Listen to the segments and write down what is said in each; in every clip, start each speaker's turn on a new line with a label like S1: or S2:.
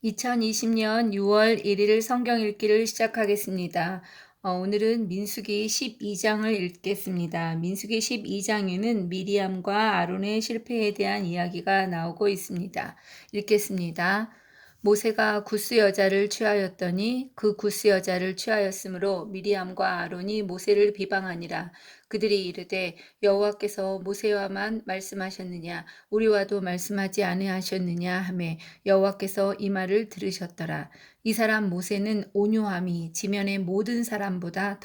S1: 2020년 6월 1일 성경 읽기를 시작하겠습니다. 오늘은 민수기 12장을 읽겠습니다. 민수기 12장에는 미리암과 아론의 실패에 대한 이야기가 나오고 있습니다. 읽겠습니다. 모세가 구스 여자를 취하였더니 그 구스 여자를 취하였으므로 미리암과 아론이 모세를 비방하니라. 그들이 이르되 여호와께서 모세와만 말씀하셨느냐 우리와도 말씀하지 아니하셨느냐 하매 여호와께서 이 말을 들으셨더라. 이 사람 모세는 온유함이 지면의 모든 사람보다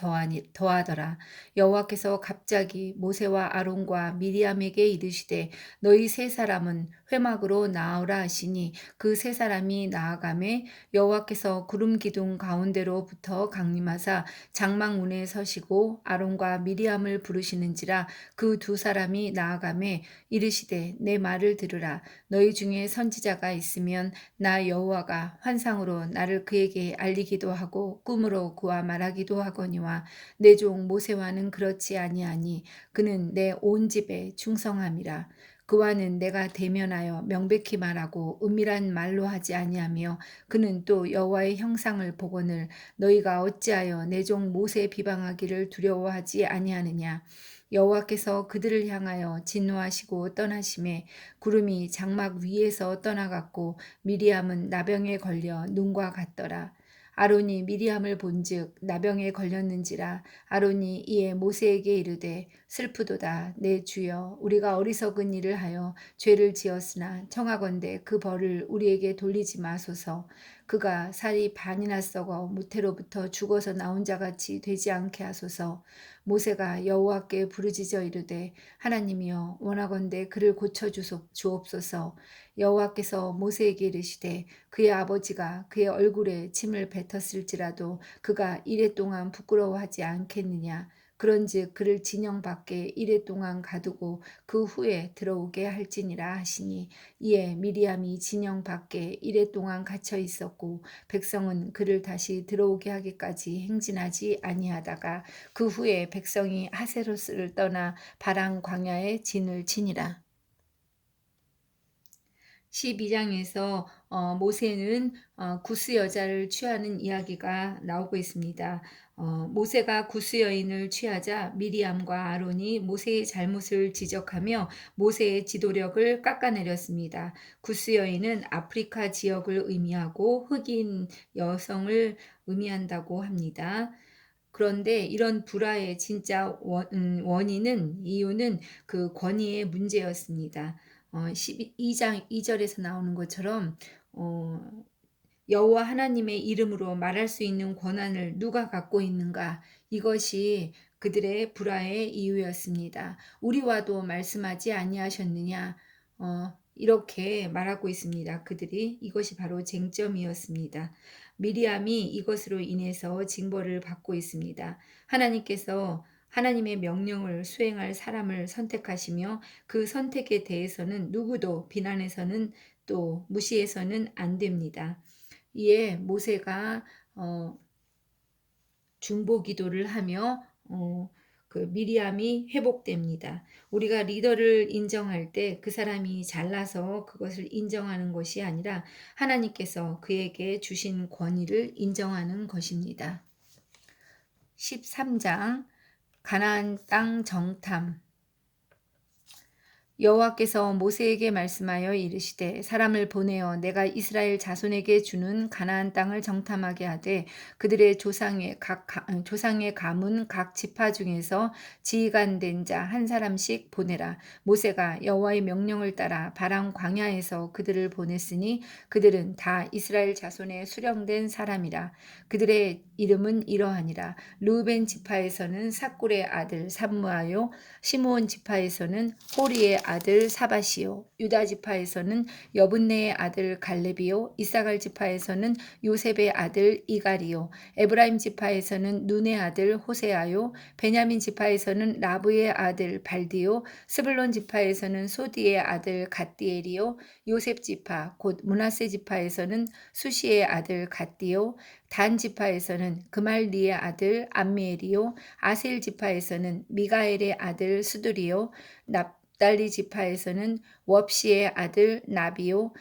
S1: 더하더라. 여호와께서 갑자기 모세와 아론과 미리암에게 이르시되 너희 세 사람은 회막으로 나아오라 하시니 그 세 사람이 나아가매 여호와께서 구름 기둥 가운데로부터 강림하사 장막문에 서시고 아론과 미리암을 부르시는지라 그 두 사람이 나아가매 이르시되 내 말을 들으라. 너희 중에 선지자가 있으면 나 여호와가 환상으로 나를 그에게 알리기도 하고 꿈으로 그와 말하기도 하거니와 내 종 모세와는 그렇지 아니하니 그는 내 온 집에 충성함이라. 그와는 내가 대면하여 명백히 말하고 은밀한 말로 하지 아니하며 그는 또 여호와의 형상을 보거늘 너희가 어찌하여 내 종 모세 비방하기를 두려워하지 아니하느냐. 여호와께서 그들을 향하여 진노하시고 떠나심에 구름이 장막 위에서 떠나갔고 미리암은 나병에 걸려 눈과 같더라. 아론이 미리암을 본즉 나병에 걸렸는지라. 아론이 이에 모세에게 이르되 슬프도다 내 주여 우리가 어리석은 일을 하여 죄를 지었으나 청하건대 그 벌을 우리에게 돌리지 마소서. 그가 살이 반이나 썩어 무태로부터 죽어서 나온 자같이 되지 않게 하소서. 모세가 여호와께 부르짖어 이르되 하나님이여 원하건대 그를 고쳐 주옵소서. 여호와께서 모세에게 이르시되 그의 아버지가 그의 얼굴에 침을 뱉었을지라도 그가 이레 동안 부끄러워하지 않겠느냐. 그런즉 그를 진영 밖에 이레 동안 가두고 그 후에 들어오게 할지니라 하시니 이에 미리암이 진영 밖에 이레 동안 갇혀 있었고 백성은 그를 다시 들어오게 하기까지 행진하지 아니하다가 그 후에 백성이 하세로스를 떠나 바랑 광야에 진을 치니라. 12장에서 모세는 구스 여자를 취하는 이야기가 나오고 있습니다. 모세가 구스 여인을 취하자 미리암과 아론이 모세의 잘못을 지적하며 모세의 지도력을 깎아내렸습니다. 구스 여인은 아프리카 지역을 의미하고 흑인 여성을 의미한다고 합니다. 그런데 이런 불화의 진짜 이유는 그 권위의 문제였습니다. 12장 2절에서 나오는 것처럼 여호와 하나님의 이름으로 말할 수 있는 권한을 누가 갖고 있는가? 이것이 그들의 불화의 이유였습니다. 우리와도 말씀하지 아니하셨느냐? 이렇게 말하고 있습니다. 그들이 이것이 바로 쟁점이었습니다. 미리암이 이것으로 인해서 징벌을 받고 있습니다. 하나님께서 하나님의 명령을 수행할 사람을 선택하시며 그 선택에 대해서는 누구도 비난해서는 또 무시해서는 안 됩니다. 이에 모세가 중보 기도를 하며 그 미리암이 회복됩니다. 우리가 리더를 인정할 때 그 사람이 잘나서 그것을 인정하는 것이 아니라 하나님께서 그에게 주신 권위를 인정하는 것입니다. 13장 가나안 땅 정탐. 여호와께서 모세에게 말씀하여 이르시되 사람을 보내어 내가 이스라엘 자손에게 주는 가나안 땅을 정탐하게 하되 그들의 조상의 가문 각 지파 중에서 지휘관된 자 한 사람씩 보내라. 모세가 여호와의 명령을 따라 바람 광야에서 그들을 보냈으니 그들은 다 이스라엘 자손의 수령된 사람이라. 그들의 이름은 이러하니라. 르우벤 지파에서는 삭굴의 아들 삼무아요, 시므온 지파에서는 호리의 아들 사바시요, 유다 지파에서는 여분네의 아들 갈렙이요, 이사갈 지파에서는 요셉의 아들 이갈이요, 에브라임 지파에서는 눈의 아들 호세아요, 베냐민 지파에서는 라브의 아들 발디요, 스불론 지파에서는 소디의 아들 갓디엘이요, 요셉 지파 곧 므낫세 지파에서는 수시의 아들 갓디요, 단 지파에서는 그말리의 아들 암미엘이요, 아셀 지파에서는 미가엘의 아들 수두리요, 납달리 지파에서는 왑시의 아들 나비요,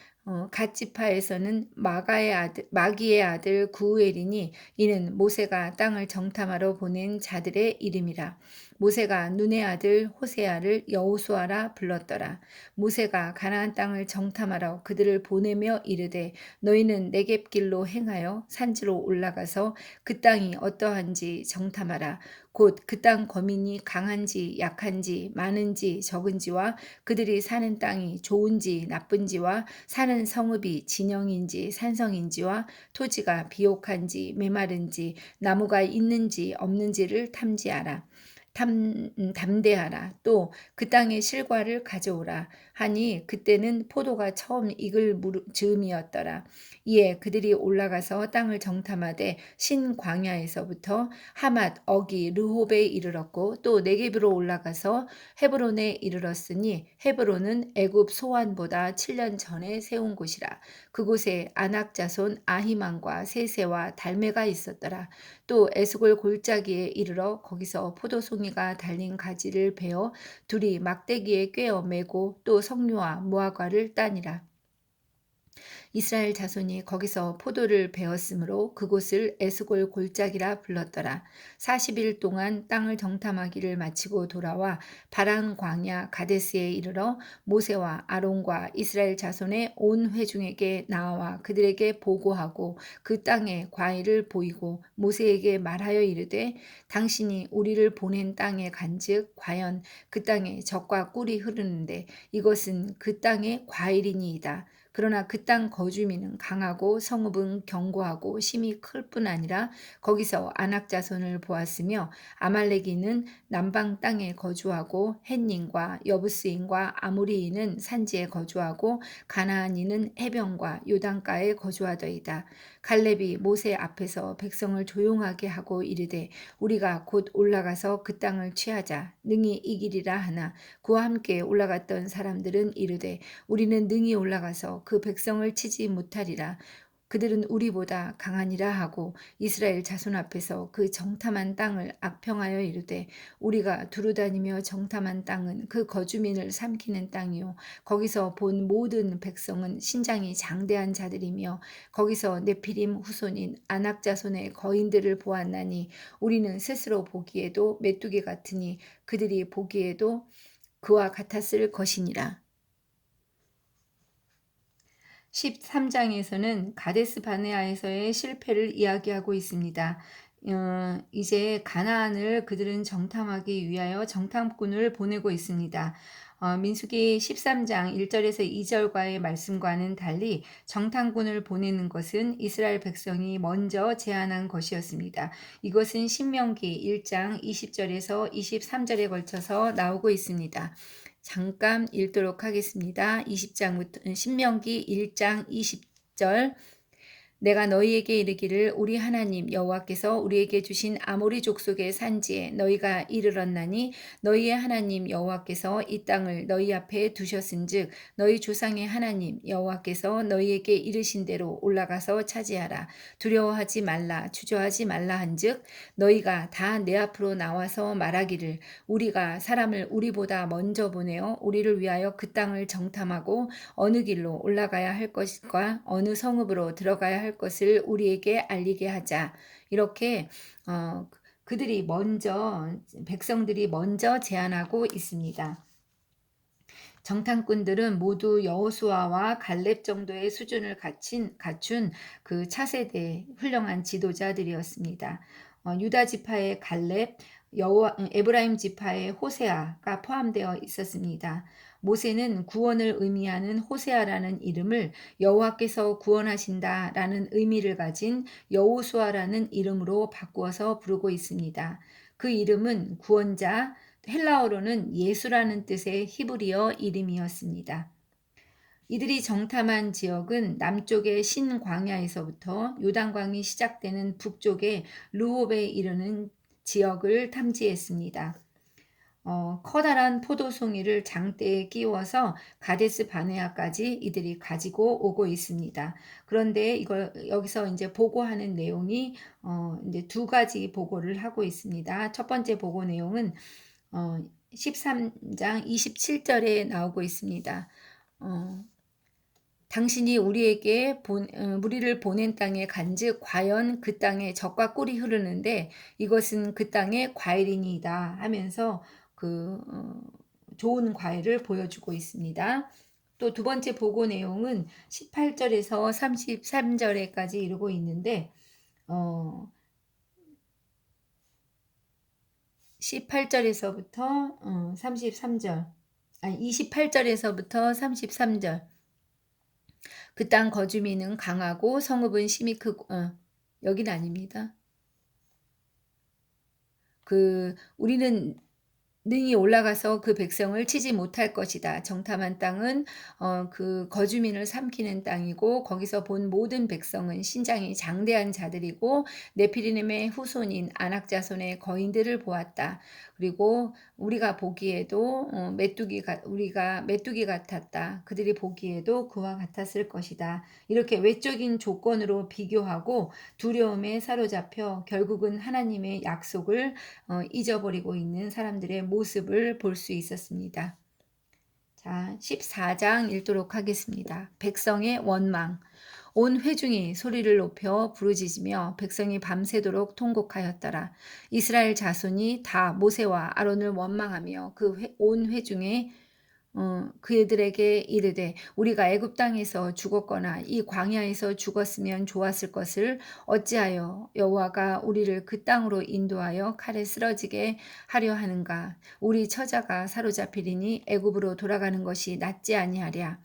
S1: 갓지파에서는 마기의 아들 구우엘이니 이는 모세가 땅을 정탐하러 보낸 자들의 이름이라. 모세가 눈의 아들 호세아를 여호수아라 불렀더라. 모세가 가나안 땅을 정탐하러 그들을 보내며 이르되 너희는 네겝길로 행하여 산지로 올라가서 그 땅이 어떠한지 정탐하라. 곧 그 땅 거민이 강한지 약한지 많은지 적은지와 그들이 사는 땅이 좋은지 나쁜지와 사는 성읍이 진영인지 산성인지와 토지가 비옥한지 메마른지 나무가 있는지 없는지를 탐지하라. 담대하라. 또 그 땅의 실과를 가져오라. 하니 그때는 포도가 처음 익을 즈음이었더라. 이에 그들이 올라가서 땅을 정탐하되 신광야에서부터 하맛 어기 르홉에 이르렀고 또 네겝으로 올라가서 헤브론에 이르렀으니 헤브론은 애굽 소환보다 7년 전에 세운 곳이라. 그곳에 아낙 자손 아히만과 세세와 달메가 있었더라. 또 에스골 골짜기에 이르러 거기서 포도송이가 달린 가지를 베어 둘이 막대기에 꿰어 매고 또 석류와 무화과를 따니라. 이스라엘 자손이 거기서 포도를 베었으므로 그곳을 에스골 골짜기라 불렀더라. 40일 동안 땅을 정탐하기를 마치고 돌아와 바란 광야 가데스에 이르러 모세와 아론과 이스라엘 자손의 온 회중에게 나와 그들에게 보고하고 그 땅의 과일을 보이고 모세에게 말하여 이르되 당신이 우리를 보낸 땅에 간즉 과연 그 땅에 젖과 꿀이 흐르는데 이것은 그 땅의 과일이니이다. 그러나 그 땅 거주민은 강하고 성읍은 견고하고 심이 클 뿐 아니라 거기서 아낙 자손을 보았으며 아말렉인은 남방 땅에 거주하고 헷님과 여부스인과 아모리인은 산지에 거주하고 가나안인은 해변과 요단가에 거주하더이다. 갈렙이 모세 앞에서 백성을 조용하게 하고 이르되 우리가 곧 올라가서 그 땅을 취하자 능히 이기리라 하나 그와 함께 올라갔던 사람들은 이르되 우리는 능히 올라가서 그 백성을 치지 못하리라. 그들은 우리보다 강하니라 하고 이스라엘 자손 앞에서 그 정탐한 땅을 악평하여 이르되 우리가 두루다니며 정탐한 땅은 그 거주민을 삼키는 땅이요 거기서 본 모든 백성은 신장이 장대한 자들이며 거기서 네피림 후손인 아낙 자손의 거인들을 보았나니 우리는 스스로 보기에도 메뚜기 같으니 그들이 보기에도 그와 같았을 것이니라. 13장에서는 가데스 바네아에서의 실패를 이야기하고 있습니다. 이제 가나안을 그들은 정탐하기 위하여 정탐꾼을 보내고 있습니다. 민수기 13장 1절에서 2절과의 말씀과는 달리 정탐꾼을 보내는 것은 이스라엘 백성이 먼저 제안한 것이었습니다. 이것은 신명기 1장 20절에서 23절에 걸쳐서 나오고 있습니다. 잠깐 읽도록 하겠습니다. 20장부터 신명기 1장 20절 내가 너희에게 이르기를 우리 하나님 여호와께서 우리에게 주신 아모리 족속의 산지에 너희가 이르렀나니 너희의 하나님 여호와께서 이 땅을 너희 앞에 두셨은즉 너희 조상의 하나님 여호와께서 너희에게 이르신 대로 올라가서 차지하라. 두려워하지 말라 주저하지 말라 한즉 너희가 다 내 앞으로 나와서 말하기를 우리가 사람을 우리보다 먼저 보내어 우리를 위하여 그 땅을 정탐하고 어느 길로 올라가야 할 것과 어느 성읍으로 들어가야 할 것을 우리에게 알리게 하자. 이렇게 그들이 먼저 백성들이 먼저 제안하고 있습니다. 정탐꾼들은 모두 여호수아와 갈렙 정도의 수준을 갖춘 그 차세대 훌륭한 지도자들이었습니다. 유다 지파의 갈렙, 에브라임 지파의 호세아가 포함되어 있었습니다. 모세는 구원을 의미하는 호세아라는 이름을 여호와께서 구원하신다라는 의미를 가진 여호수아라는 이름으로 바꾸어서 부르고 있습니다. 그 이름은 구원자, 헬라어로는 예수라는 뜻의 히브리어 이름이었습니다. 이들이 정탐한 지역은 남쪽의 신광야에서부터 요단강이 시작되는 북쪽의 르홉에 이르는 지역을 탐지했습니다. 커다란 포도송이를 장대에 끼워서 가데스 바네아까지 이들이 가지고 오고 있습니다. 그런데 이걸 여기서 이제 보고하는 내용이 이제 두 가지 보고를 하고 있습니다. 첫 번째 보고 내용은 13장 27절에 나오고 있습니다. 당신이 우리를 보낸 땅에 간즉 과연 그 땅에 젖과 꿀이 흐르는데 이것은 그 땅의 과일이니이다 하면서 좋은 과일을 보여주고 있습니다. 또 두 번째 보고 내용은 18절에서 33절에까지 이루고 있는데 18절에서부터 33절, 아니 28절에서부터 33절. 그 땅 거주민은 강하고 성읍은 심히 크고 여긴 아닙니다. 우리는 능히 올라가서 그 백성을 치지 못할 것이다. 정탐한 땅은 그 거주민을 삼키는 땅이고 거기서 본 모든 백성은 신장이 장대한 자들이고 네피리님의 후손인 아낙 자손의 거인들을 보았다. 그리고 우리가 보기에도 우리가 메뚜기 같았다. 그들이 보기에도 그와 같았을 것이다. 이렇게 외적인 조건으로 비교하고 두려움에 사로잡혀 결국은 하나님의 약속을 잊어버리고 있는 사람들의 모습을 볼 수 있었습니다. 자, 14장 읽도록 하겠습니다. 백성의 원망. 온 회중이 소리를 높여 부르짖으며 백성이 밤새도록 통곡하였더라. 이스라엘 자손이 다 모세와 아론을 원망하며 온 회중에 그들에게 이르되 우리가 애굽 땅에서 죽었거나 이 광야에서 죽었으면 좋았을 것을 어찌하여 여호와가 우리를 그 땅으로 인도하여 칼에 쓰러지게 하려 하는가. 우리 처자가 사로잡히리니 애굽으로 돌아가는 것이 낫지 아니하랴.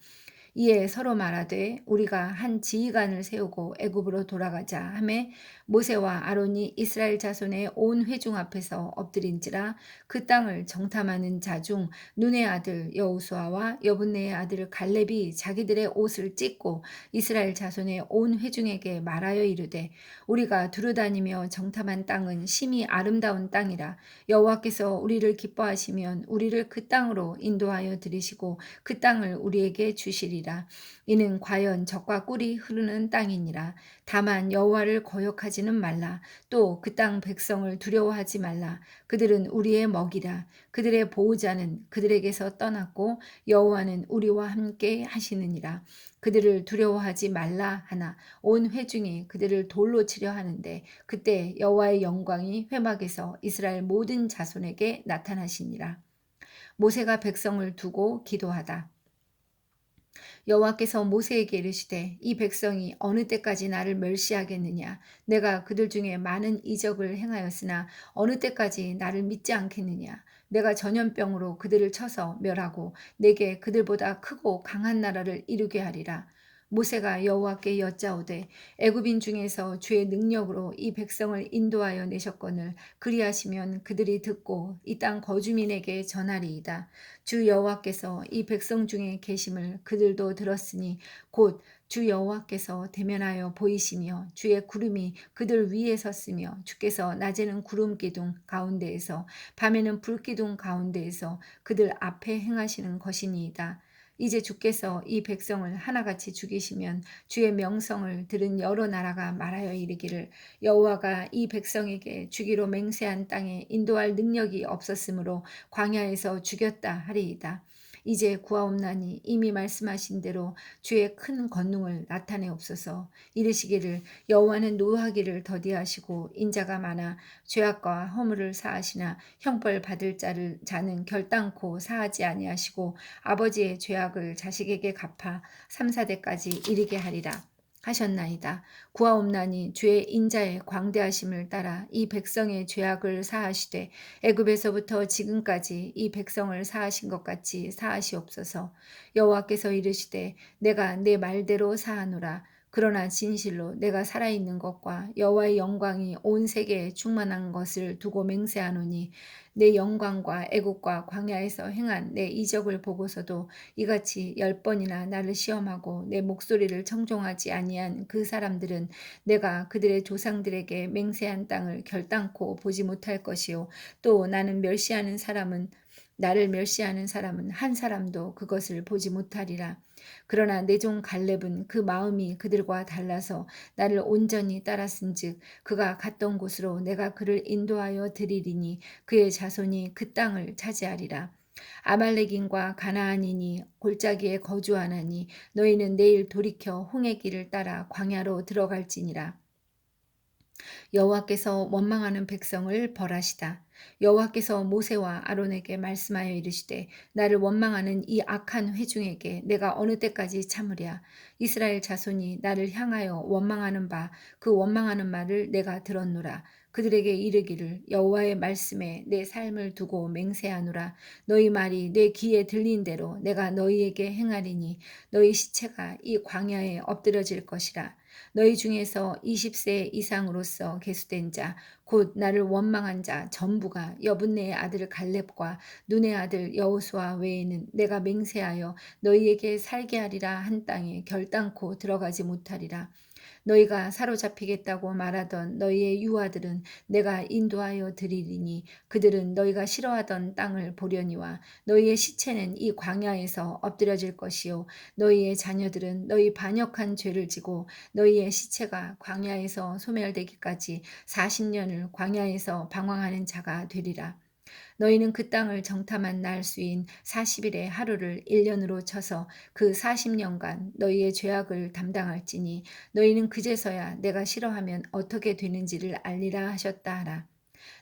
S1: 이에 서로 말하되 우리가 한 지휘관을 세우고 애굽으로 돌아가자 하매 모세와 아론이 이스라엘 자손의 온 회중 앞에서 엎드린지라. 그 땅을 정탐하는 자 중 눈의 아들 여호수아와 여분네의 아들 갈렙이 자기들의 옷을 찢고 이스라엘 자손의 온 회중에게 말하여 이르되 우리가 두루다니며 정탐한 땅은 심히 아름다운 땅이라. 여호와께서 우리를 기뻐하시면 우리를 그 땅으로 인도하여 들이시고 그 땅을 우리에게 주시리라. 이는 과연 젖과 꿀이 흐르는 땅이니라. 다만 여호와를 거역하지는 말라. 또 그 땅 백성을 두려워하지 말라. 그들은 우리의 먹이라. 그들의 보호자는 그들에게서 떠났고 여호와는 우리와 함께 하시느니라. 그들을 두려워하지 말라 하나 온 회중이 그들을 돌로 치려 하는데 그때 여호와의 영광이 회막에서 이스라엘 모든 자손에게 나타나시니라. 모세가 백성을 두고 기도하다. 여호와께서 모세에게 이르시되 이 백성이 어느 때까지 나를 멸시하겠느냐. 내가 그들 중에 많은 이적을 행하였으나 어느 때까지 나를 믿지 않겠느냐. 내가 전염병으로 그들을 쳐서 멸하고 내게 그들보다 크고 강한 나라를 이루게 하리라. 모세가 여호와께 여짜오되 애굽인 중에서 주의 능력으로 이 백성을 인도하여 내셨거늘 그리하시면 그들이 듣고 이 땅 거주민에게 전하리이다. 주 여호와께서 이 백성 중에 계심을 그들도 들었으니 곧 주 여호와께서 대면하여 보이시며 주의 구름이 그들 위에 섰으며 주께서 낮에는 구름 기둥 가운데에서 밤에는 불 기둥 가운데에서 그들 앞에 행하시는 것이니이다. 이제 주께서 이 백성을 하나같이 죽이시면 주의 명성을 들은 여러 나라가 말하여 이르기를 여호와가 이 백성에게 주기로 맹세한 땅에 인도할 능력이 없었으므로 광야에서 죽였다 하리이다. 이제 구하옵나니 이미 말씀하신 대로 주의 큰 권능을 나타내옵소서. 이르시기를 여호와는 노하기를 더디하시고 인자가 많아 죄악과 허물을 사하시나 형벌 받을 자는 결단코 사하지 아니하시고 아버지의 죄악을 자식에게 갚아 3, 4대까지 이르게 하리라. 하셨나이다. 구하옵나니 주의 인자의 광대하심을 따라 이 백성의 죄악을 사하시되 애굽에서부터 지금까지 이 백성을 사하신 것 같이 사하시옵소서. 여호와께서 이르시되 내가 내 말대로 사하노라. 그러나 진실로 내가 살아있는 것과 여호와의 영광이 온 세계에 충만한 것을 두고 맹세하노니 내 영광과 애국과 광야에서 행한 내 이적을 보고서도 이같이 10번이나 나를 시험하고 내 목소리를 청종하지 아니한 그 사람들은 내가 그들의 조상들에게 맹세한 땅을 결단코 보지 못할 것이요 또 나를 멸시하는 사람은 한 사람도 그것을 보지 못하리라. 그러나 내 종 갈렙은 그 마음이 그들과 달라서 나를 온전히 따랐은즉 그가 갔던 곳으로 내가 그를 인도하여 드리리니 그의 자손이 그 땅을 차지하리라. 아말렉인과 가나안인이 골짜기에 거주하나니 너희는 내일 돌이켜 홍해 길을 따라 광야로 들어갈지니라. 여호와께서 원망하는 백성을 벌하시다. 여호와께서 모세와 아론에게 말씀하여 이르시되 나를 원망하는 이 악한 회중에게 내가 어느 때까지 참으랴. 이스라엘 자손이 나를 향하여 원망하는 바 그 원망하는 말을 내가 들었노라. 그들에게 이르기를 여호와의 말씀에 내 삶을 두고 맹세하노라. 너희 말이 내 귀에 들린 대로 내가 너희에게 행하리니 너희 시체가 이 광야에 엎드려질 것이라. 너희 중에서 20세 이상으로서 계수된 자, 곧 나를 원망한 자 전부가 여분네의 아들 갈렙과 눈의 아들 여호수아 외에는 내가 맹세하여 너희에게 살게 하리라 한 땅에 결단코 들어가지 못하리라. 너희가 사로잡히겠다고 말하던 너희의 유아들은 내가 인도하여 드리리니 그들은 너희가 싫어하던 땅을 보려니와 너희의 시체는 이 광야에서 엎드려질 것이요 너희의 자녀들은 너희 반역한 죄를 지고 너희의 시체가 광야에서 소멸되기까지 40년을 광야에서 방황하는 자가 되리라. 너희는 그 땅을 정탐한 날 수인 40일의 하루를 1년으로 쳐서 그 40년간 너희의 죄악을 담당할지니 너희는 그제서야 내가 싫어하면 어떻게 되는지를 알리라 하셨다 하라.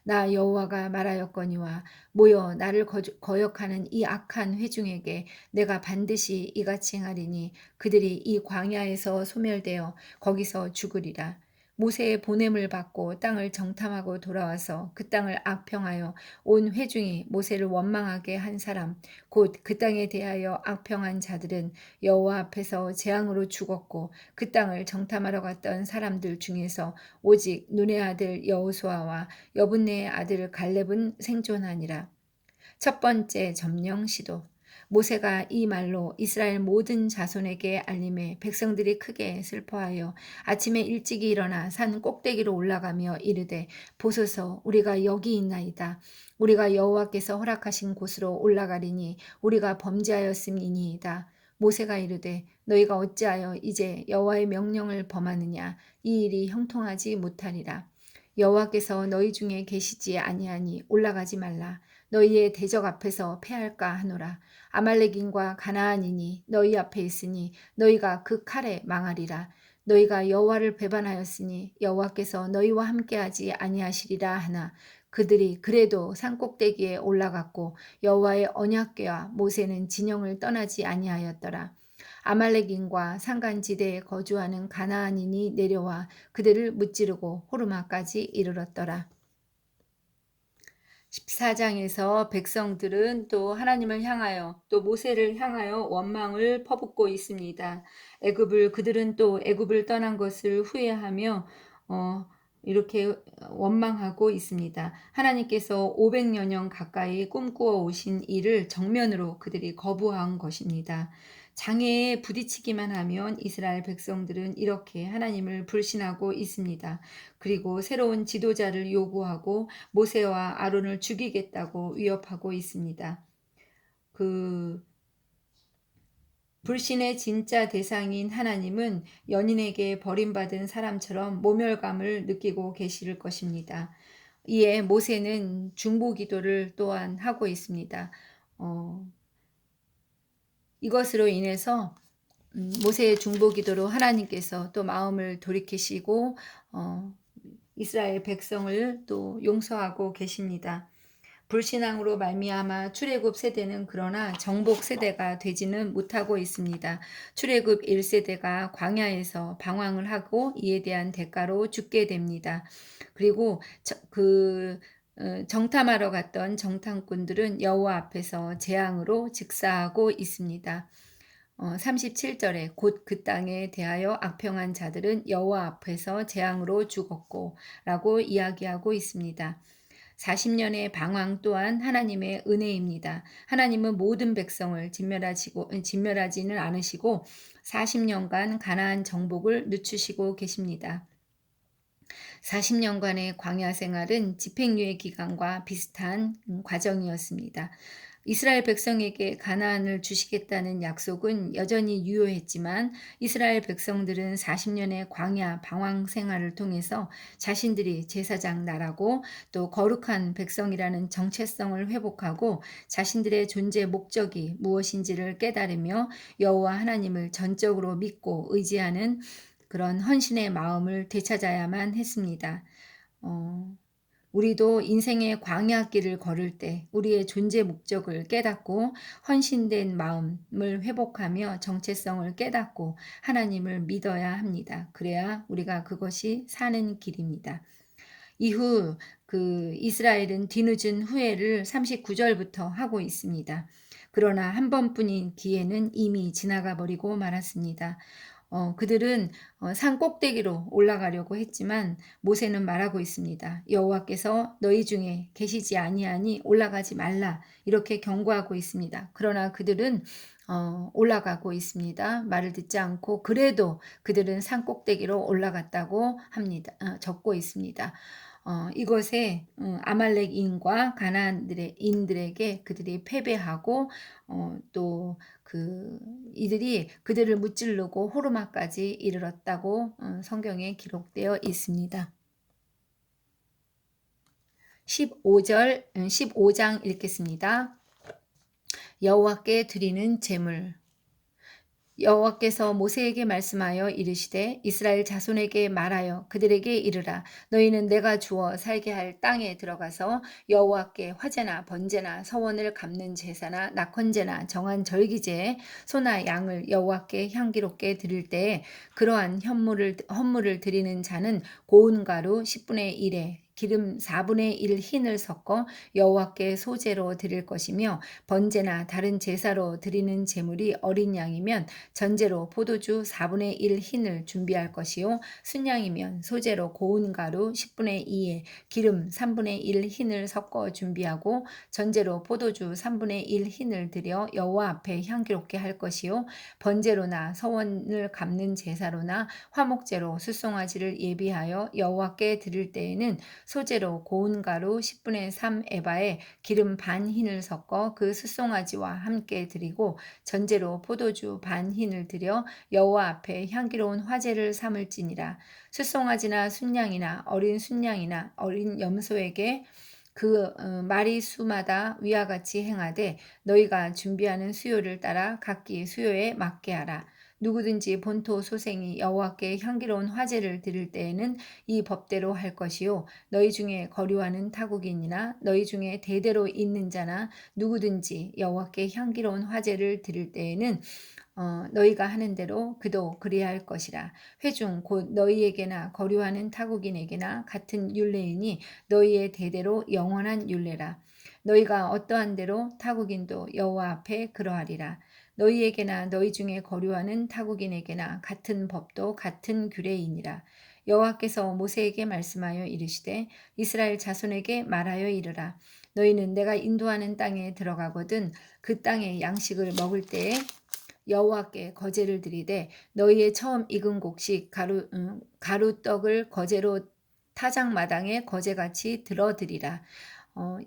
S1: 나 여호와가 말하였거니와 모여 나를 거역하는 이 악한 회중에게 내가 반드시 이같이 행하리니 그들이 이 광야에서 소멸되어 거기서 죽으리라. 모세의 보냄을 받고 땅을 정탐하고 돌아와서 그 땅을 악평하여 온 회중이 모세를 원망하게 한 사람 곧 그 땅에 대하여 악평한 자들은 여호와 앞에서 재앙으로 죽었고 그 땅을 정탐하러 갔던 사람들 중에서 오직 눈의 아들 여호수아와 여분네의 아들 갈렙은 생존하니라. 첫 번째 점령 시도. 모세가 이 말로 이스라엘 모든 자손에게 알림해 백성들이 크게 슬퍼하여 아침에 일찍이 일어나 산 꼭대기로 올라가며 이르되 보소서 우리가 여기 있나이다. 우리가 여호와께서 허락하신 곳으로 올라가리니 우리가 범죄하였음이니이다. 모세가 이르되 너희가 어찌하여 이제 여호와의 명령을 범하느냐. 이 일이 형통하지 못하리라. 여호와께서 너희 중에 계시지 아니하니 올라가지 말라. 너희의 대적 앞에서 패할까 하노라. 아말렉인과 가나안인이 너희 앞에 있으니 너희가 그 칼에 망하리라. 너희가 여호와를 배반하였으니 여호와께서 너희와 함께하지 아니하시리라 하나 그들이 그래도 산꼭대기에 올라갔고 여호와의 언약궤와 모세는 진영을 떠나지 아니하였더라. 아말렉인과 산간지대에 거주하는 가나안인이 내려와 그들을 무찌르고 호르마까지 이르렀더라. 14장에서 백성들은 또 하나님을 향하여 또 모세를 향하여 원망을 퍼붓고 있습니다. 그들은 또 애굽을 떠난 것을 후회하며 이렇게 원망하고 있습니다. 하나님께서 500여 년 가까이 꿈꾸어 오신 일을 정면으로 그들이 거부한 것입니다. 장애에 부딪히기만 하면 이스라엘 백성들은 이렇게 하나님을 불신하고 있습니다. 그리고 새로운 지도자를 요구하고 모세와 아론을 죽이겠다고 위협하고 있습니다. 그 불신의 진짜 대상인 하나님은 연인에게 버림받은 사람처럼 모멸감을 느끼고 계실 것입니다. 이에 모세는 중보 기도를 또한 하고 있습니다. 이것으로 인해서 모세의 중보 기도로 하나님께서 또 마음을 돌이키시고 이스라엘 백성을 또 용서하고 계십니다. 불신앙으로 말미암아 출애굽 세대는 그러나 정복 세대가 되지는 못하고 있습니다. 출애굽 1세대가 광야에서 방황을 하고 이에 대한 대가로 죽게 됩니다. 그리고 정탐하러 갔던 정탐꾼들은 여호와 앞에서 재앙으로 직사하고 있습니다. 37절에 곧 그 땅에 대하여 악평한 자들은 여호와 앞에서 재앙으로 죽었고 라고 이야기하고 있습니다. 40년의 방황 또한 하나님의 은혜입니다. 하나님은 모든 백성을 진멸하지는 않으시고 40년간 가나안 정복을 늦추시고 계십니다. 40년간의 광야 생활은 집행유예 기간과 비슷한 과정이었습니다. 이스라엘 백성에게 가나안을 주시겠다는 약속은 여전히 유효했지만 이스라엘 백성들은 40년의 광야 방황 생활을 통해서 자신들이 제사장 나라고 또 거룩한 백성이라는 정체성을 회복하고 자신들의 존재 목적이 무엇인지를 깨달으며 여호와 하나님을 전적으로 믿고 의지하는 그런 헌신의 마음을 되찾아야만 했습니다. 어, 우리도 인생의 광야길을 걸을 때 우리의 존재 목적을 깨닫고 헌신된 마음을 회복하며 정체성을 깨닫고 하나님을 믿어야 합니다. 그래야 우리가 그것이 사는 길입니다. 이후 이스라엘은 뒤늦은 후회를 39절부터 하고 있습니다. 그러나 한 번뿐인 기회는 이미 지나가 버리고 말았습니다. 그들은 산 꼭대기로 올라가려고 했지만 모세는 말하고 있습니다. 여호와께서 너희 중에 계시지 아니하니 올라가지 말라 이렇게 경고하고 있습니다. 그러나 그들은 올라가고 있습니다. 말을 듣지 않고 그래도 그들은 산 꼭대기로 올라갔다고 합니다. 적고 있습니다. 이것에 아말렉인과 가나안인들에게 그들이 패배하고 또 이들이 그들을 무찌르고 호르마까지 이르렀다고 성경에 기록되어 있습니다. 15장 읽겠습니다. 여호와께 드리는 제물. 여호와께서 모세에게 말씀하여 이르시되 이스라엘 자손에게 말하여 그들에게 이르라. 너희는 내가 주어 살게 할 땅에 들어가서 여호와께 화제나 번제나 서원을 갚는 제사나 낙헌제나 정한 절기제에 소나 양을 여호와께 향기롭게 드릴 때에 그러한 헌물을 드리는 자는 고운 가루 10분의 1에 기름 4분의 1 흰을 섞어 여호와께 소제로 드릴 것이며 번제나 다른 제사로 드리는 제물이 어린 양이면 전제로 포도주 4분의 1 흰을 준비할 것이요 순양이면 소제로 고운 가루 10분의 2에 기름 3분의 1 흰을 섞어 준비하고 전제로 포도주 3분의 1 흰을 드려 여호와 앞에 향기롭게 할 것이요 번제로나 서원을 갚는 제사로나 화목제로 숫송아지를 예비하여 여호와께 드릴 때에는 소제로 고운 가루 10분의 3 에바에 기름 반 흰을 섞어 그 숫송아지와 함께 드리고 전제로 포도주 반 흰을 드려 여호와 앞에 향기로운 화제를 삼을지니라. 숫송아지나 순양이나 어린 순양이나 어린 염소에게 마리 수마다 위와 같이 행하되 너희가 준비하는 수요를 따라 각기 수요에 맞게 하라. 누구든지 본토 소생이 여호와께 향기로운 화제를 드릴 때에는 이 법대로 할 것이요 너희 중에 거류하는 타국인이나 너희 중에 대대로 있는 자나 누구든지 여호와께 향기로운 화제를 드릴 때에는 너희가 하는 대로 그도 그리할 것이라. 회중 곧 너희에게나 거류하는 타국인에게나 같은 율례이니 너희의 대대로 영원한 율례라. 너희가 어떠한 대로 타국인도 여호와 앞에 그러하리라. 너희에게나 너희 중에 거류하는 타국인에게나 같은 법도 같은 규례이니라. 여호와께서 모세에게 말씀하여 이르시되 이스라엘 자손에게 말하여 이르라. 너희는 내가 인도하는 땅에 들어가거든 그 땅의 양식을 먹을 때에 여호와께 거제를 드리되 너희의 처음 익은 곡식 가루떡을 거제로 타작마당에 거제같이 들어드리라.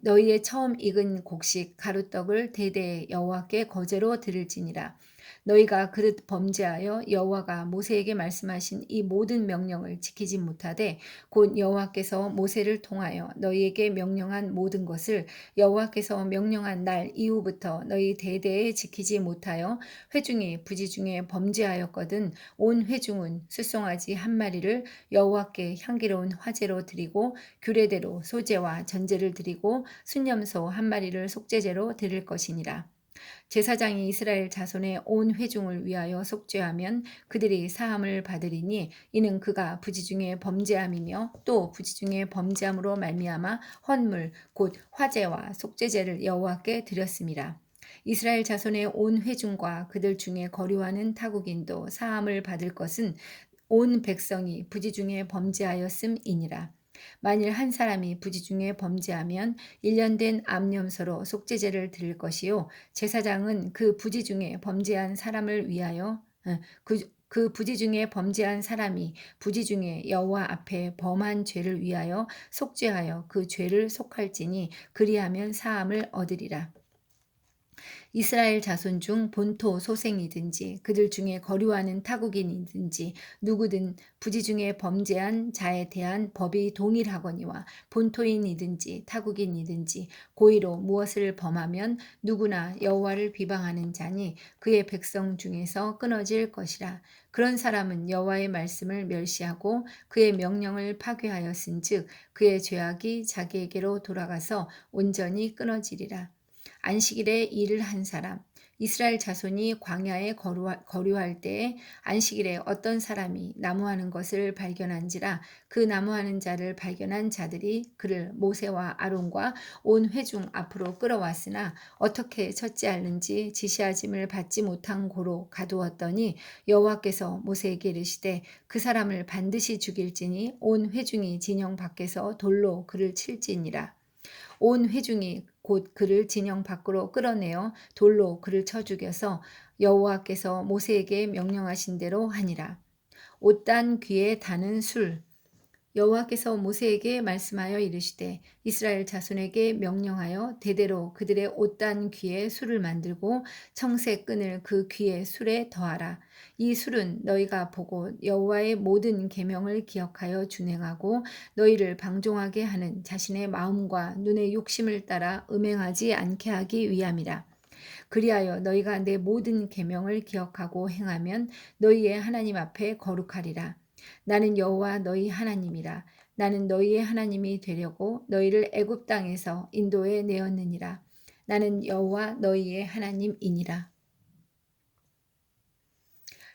S1: 너희의 처음 익은 곡식 가루떡을 대대에 여호와께 거제로 드릴지니라. 너희가 그릇 범죄하여 여호와가 모세에게 말씀하신 이 모든 명령을 지키지 못하되 곧 여호와께서 모세를 통하여 너희에게 명령한 모든 것을 여호와께서 명령한 날 이후부터 너희 대대에 지키지 못하여 회중이 부지중에 범죄하였거든 온 회중은 숫송아지 한 마리를 여호와께 향기로운 화제로 드리고 규례대로 소제와 전제를 드리고 순염소 한 마리를 속죄제로 드릴 것이니라. 제사장이 이스라엘 자손의 온 회중을 위하여 속죄하면 그들이 사함을 받으리니 이는 그가 부지중에 범죄함이며 또 부지중에 범죄함으로 말미암아 헌물 곧 화제와 속죄제를 여호와께 드렸음이라. 이스라엘 자손의 온 회중과 그들 중에 거류하는 타국인도 사함을 받을 것은 온 백성이 부지중에 범죄하였음이니라. 만일 한 사람이 부지중에 범죄하면 1년 된 암염소로 속죄제를 드릴 것이요 제사장은 그 부지중에 범죄한 사람을 위하여 그 부지중에 범죄한 사람이 부지중에 여호와 앞에 범한 죄를 위하여 속죄하여 그 죄를 속할지니 그리하면 사함을 얻으리라. 이스라엘 자손 중 본토 소생이든지 그들 중에 거류하는 타국인이든지 누구든 부지 중에 범죄한 자에 대한 법이 동일하거니와 본토인이든지 타국인이든지 고의로 무엇을 범하면 누구나 여호와를 비방하는 자니 그의 백성 중에서 끊어질 것이라. 그런 사람은 여호와의 말씀을 멸시하고 그의 명령을 파괴하였은즉 그의 죄악이 자기에게로 돌아가서 온전히 끊어지리라. 안식일에 일을 한 사람. 이스라엘 자손이 광야에 거류할 때에 안식일에 어떤 사람이 나무하는 것을 발견한지라 그 나무하는 자를 발견한 자들이 그를 모세와 아론과 온 회중 앞으로 끌어왔으나 어떻게 처치하는지 지시하심을 받지 못한 고로 가두었더니 여호와께서 모세에게 이르시되 그 사람을 반드시 죽일지니 온 회중이 진영 밖에서 돌로 그를 칠지니라. 온 회중이 곧 그를 진영 밖으로 끌어내어 돌로 그를 쳐 죽여서 여호와께서 모세에게 명령하신 대로 하니라. 옷단 귀에 다는 술. 여호와께서 모세에게 말씀하여 이르시되 이스라엘 자손에게 명령하여 대대로 그들의 옷단 귀에 술을 만들고 청색 끈을 그 귀에 술에 더하라. 이 술은 너희가 보고 여호와의 모든 계명을 기억하여 준행하고 너희를 방종하게 하는 자신의 마음과 눈의 욕심을 따라 음행하지 않게 하기 위함이라. 그리하여 너희가 내 모든 계명을 기억하고 행하면 너희의 하나님 앞에 거룩하리라. 나는 여호와 너희 하나님이라. 나는 너희의 하나님이 되려고 너희를 애굽 땅에서 인도해 내었느니라. 나는 여호와 너희의 하나님이니라.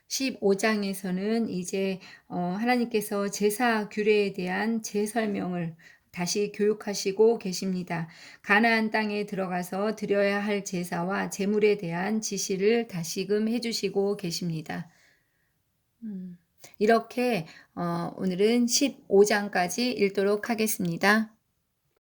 S1: 15장에서는 이제 하나님께서 제사 규례에 대한 재설명을 다시 교육하시고 계십니다. 가나안 땅에 들어가서 드려야 할 제사와 제물에 대한 지시를 다시금 해주시고 계십니다. 이렇게 오늘은 15장까지 읽도록 하겠습니다.